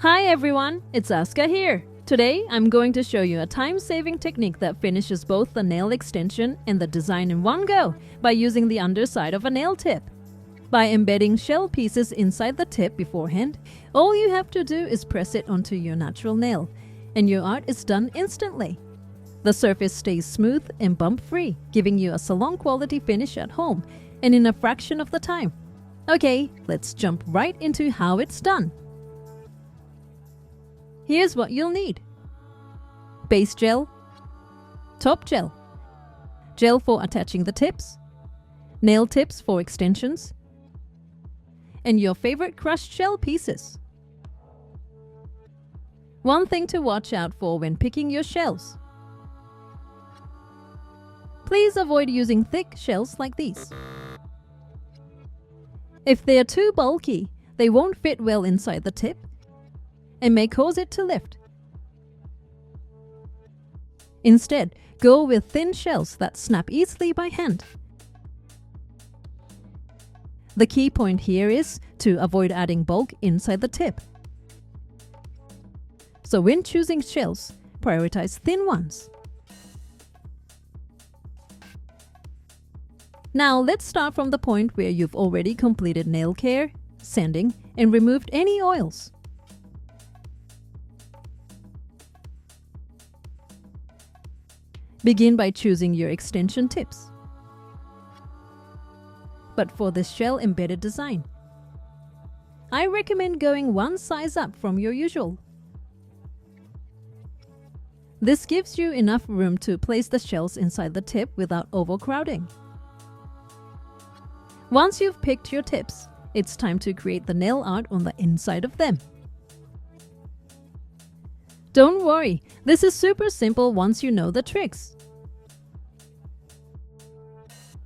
Hi everyone, it's ASKA here. Today, I'm going to show you a time-saving technique that finishes both the nail extension and the design in one go by using the underside of a nail tip. By embedding shell pieces inside the tip beforehand, all you have to do is press it onto your natural nail, and your art is done instantly. The surface stays smooth and bump-free, giving you a salon-quality finish at home and in a fraction of the time. Okay, let's jump right into how it's done. Here's what you'll need: base gel, top gel, gel for attaching the tips, nail tips for extensions, and your favorite crushed shell pieces. One thing to watch out for when picking your shells: please avoid using thick shells like these. If they are too bulky, they won't fit well inside the tip and may cause it to lift. Instead, go with thin shells that snap easily by hand. The key point here is to avoid adding bulk inside the tip. So when choosing shells, prioritize thin ones. Now let's start from the point where you've already completed nail care, sanding, and removed any oils. Begin by choosing your extension tips. But for this shell embedded design, I recommend going one size up from your usual. This gives you enough room to place the shells inside the tip without overcrowding. Once you've picked your tips, it's time to create the nail art on the inside of them. Don't worry, this is super simple once you know the tricks.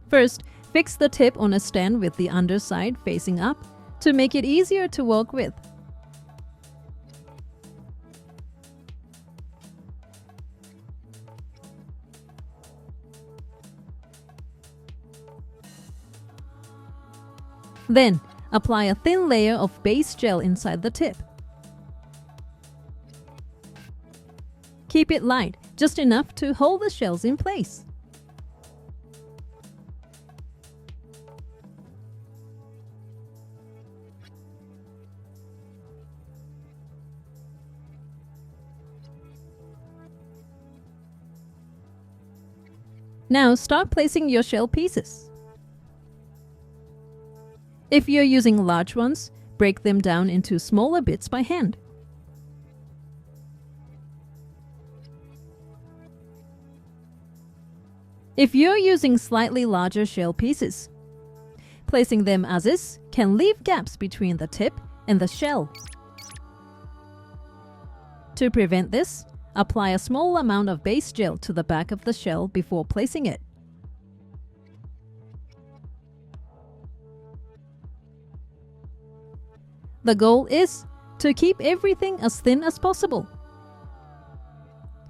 First, fix the tip on a stand with the underside facing up to make it easier to work with. Then, apply a thin layer of base gel inside the tip. Keep it light, just enough to hold the shells in place. Now start placing your shell pieces. If you're using large ones, break them down into smaller bits by hand. If you're using slightly larger shell pieces, placing them as is can leave gaps between the tip and the shell. To prevent this, apply a small amount of base gel to the back of the shell before placing it. The goal is to keep everything as thin as possible.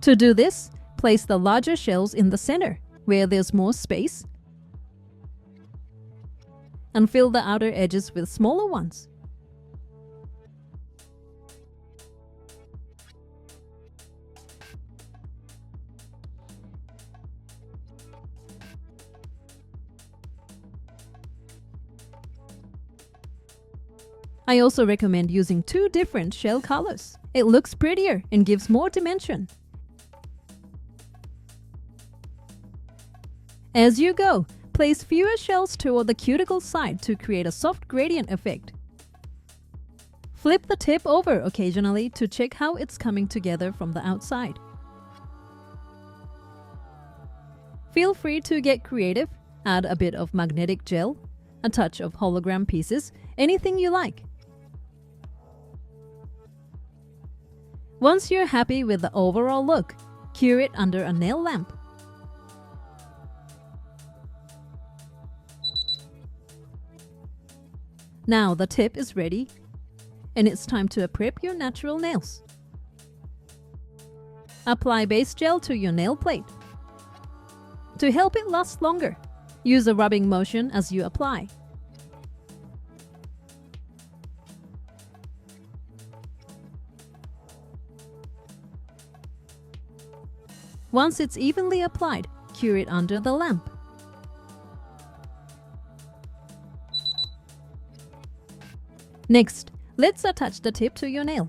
To do this, place the larger shells in the center, where there's more space, and fill the outer edges with smaller ones. I also recommend using 2 different shell colors. It looks prettier and gives more dimension. As you go, place fewer shells toward the cuticle side to create a soft gradient effect. Flip the tip over occasionally to check how it's coming together from the outside. Feel free to get creative, add a bit of magnetic gel, a touch of hologram pieces, anything you like. Once you're happy with the overall look, cure it under a nail lamp. Now the tip is ready, and it's time to prep your natural nails. Apply base gel to your nail plate. To help it last longer, use a rubbing motion as you apply. Once it's evenly applied, cure it under the lamp. Next, let's attach the tip to your nail.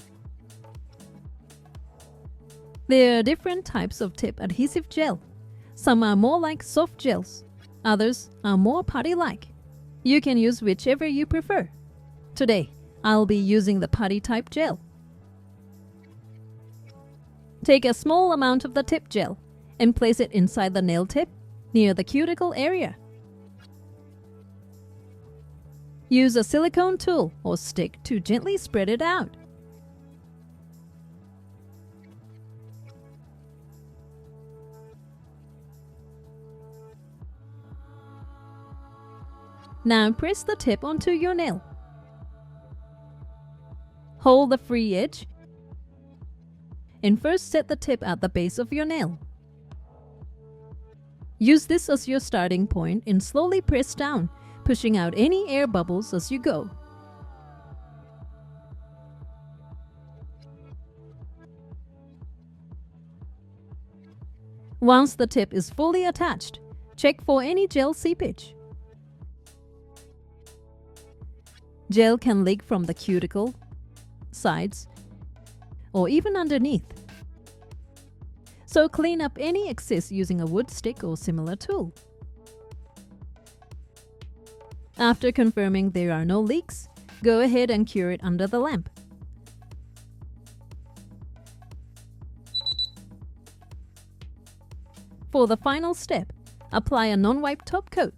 There are different types of tip adhesive gel. Some are more like soft gels, others are more putty-like. You can use whichever you prefer. Today, I'll be using the putty type gel. Take a small amount of the tip gel and place it inside the nail tip near the cuticle area. Use a silicone tool or stick to gently spread it out. Now press the tip onto your nail. Hold the free edge and first set the tip at the base of your nail. Use this as your starting point and slowly press down, pushing out any air bubbles as you go. Once the tip is fully attached, check for any gel seepage. Gel can leak from the cuticle, sides, or even underneath. So clean up any excess using a wood stick or similar tool. After confirming there are no leaks, go ahead and cure it under the lamp. For the final step, apply a non-wipe top coat.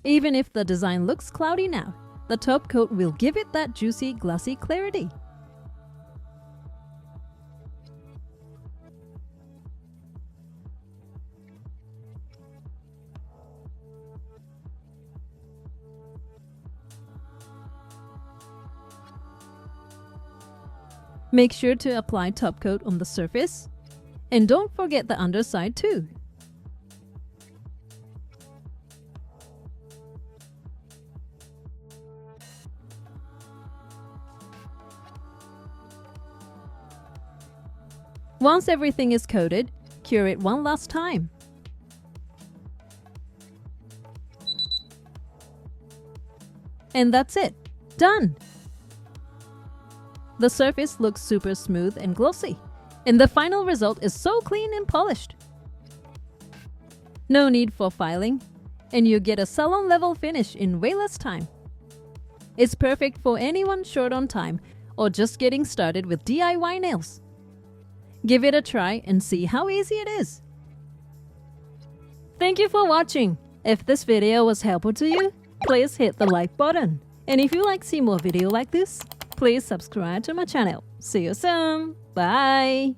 Even if the design looks cloudy now, the top coat will give it that juicy, glossy clarity. Make sure to apply top coat on the surface, and don't forget the underside too. Once everything is coated, cure it one last time. And that's it. Done! The surface looks super smooth and glossy, and the final result is so clean and polished. No need for filing, and you get a salon-level finish in way less time. It's perfect for anyone short on time or just getting started with DIY nails. Give it a try and see how easy it is. Thank you for watching. If this video was helpful to you, please hit the like button. And if you like to see more videos like this, please subscribe to my channel. See you soon. Bye.